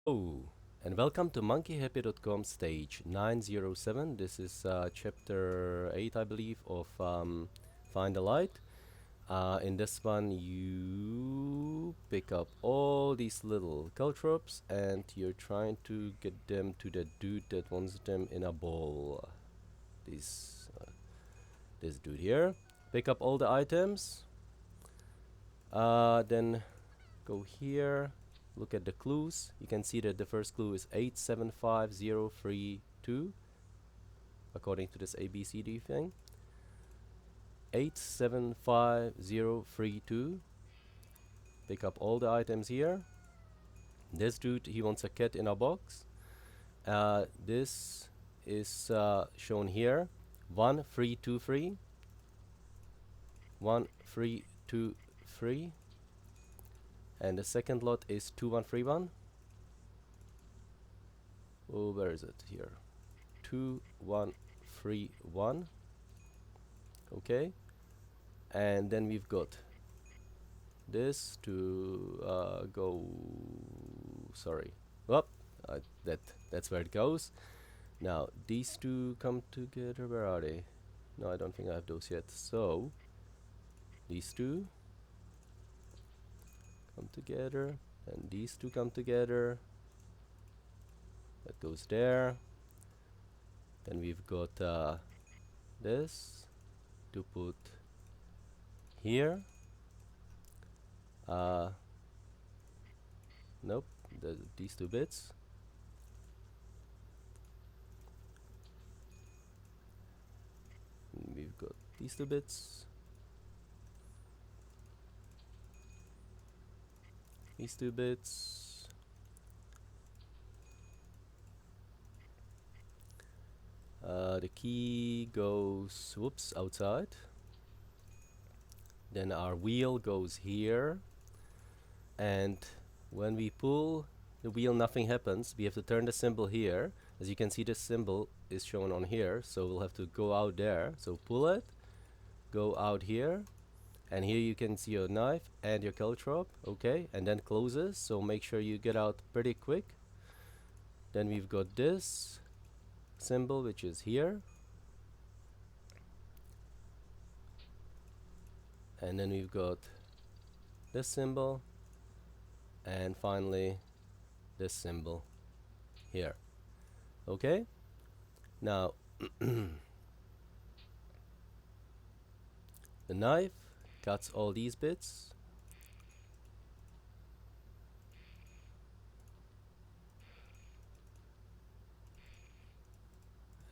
Oh, and welcome to monkeyhappy.com stage 907. This is chapter 8, I believe, of Find a Light. In this one, you pick up all these little caltrops and you're trying to get them to the dude that wants them in a bowl. This dude here. Pick up all the items. Then go here. Look at the clues. You can see that the first clue is 875032, according to this ABCD thing. 875032. Pick up all the items here. This dude, he wants a cat in a box. This is shown here. 1323. 1323. And the second lot is 2131. Oh, where is it? Here. 2131. Okay. And then we've got this to go. Sorry. Well, that's where it goes. Now, these two come together. Where are they? No, I don't think I have those yet. So, these two come together. And these two come together. That goes there. Then we've got this to put here. Nope, these two bits. And we've got these two bits. These two bits. The key goes, whoops, outside. Then our wheel goes here. And when we pull the wheel, nothing happens. We have to turn the symbol here. As you can see, the symbol is shown on here. So we'll have to go out there. So pull it, go out here. And here you can see your knife and your caltrop. Okay, and then closes. So make sure you get out pretty quick. Then we've got this symbol, which is here. And then we've got this symbol. And finally, this symbol here. Okay? Now, the knife cuts all these bits.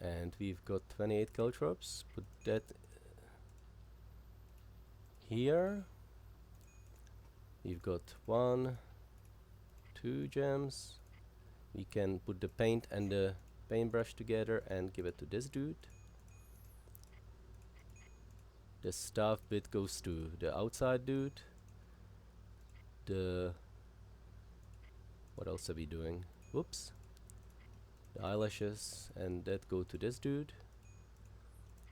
And we've got 28 caltrops. Put that here. We've got 1, 2 gems. We can put the paint and the paintbrush together and give it to this dude. The staff bit goes to the outside dude. What else are we doing? Whoops. The eyelashes and that go to this dude.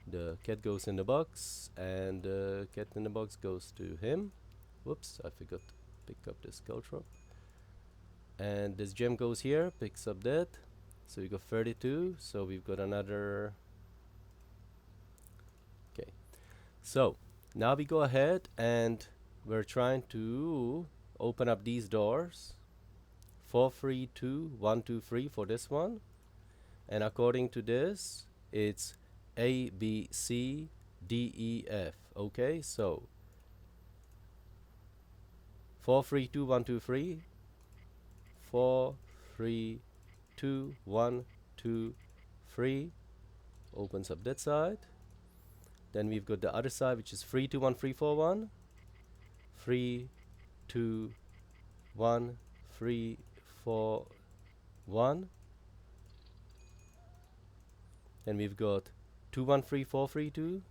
The cat goes in the box and the cat in the box goes to him. Whoops, I forgot to pick up this caltrop. And this gem goes here, picks up that. So we got 32. So we've got another. Okay. So now we go ahead and we're trying to open up these doors. 432123 for this one. And according to this, it's A, B, C, D, E, F. Okay, so 432123. 432123 opens up that side. Then we've got the other side, which is 321341. 321341. Then we've got 213432.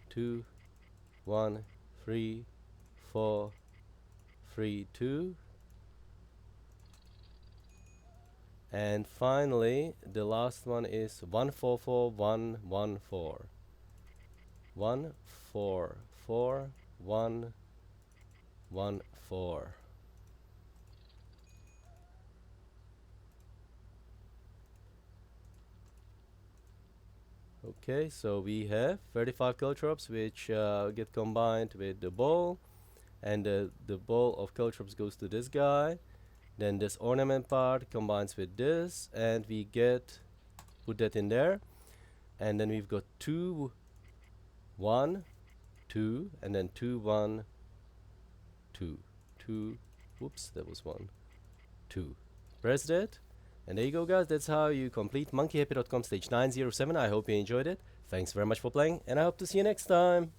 213432. And finally, the last one is 144114. 144114. Okay, so we have 35 caltrops which get combined with the ball, and the ball of caltrops goes to this guy. Then this ornament part combines with this, and we put that in there. And then we've got 2, 1, 2, and then 2, 1, 2, 2. Whoops, that was 1, 2. Press that, and there you go, guys. That's how you complete monkeyhappy.com stage 907. I hope you enjoyed it. Thanks very much for playing, and I hope to see you next time.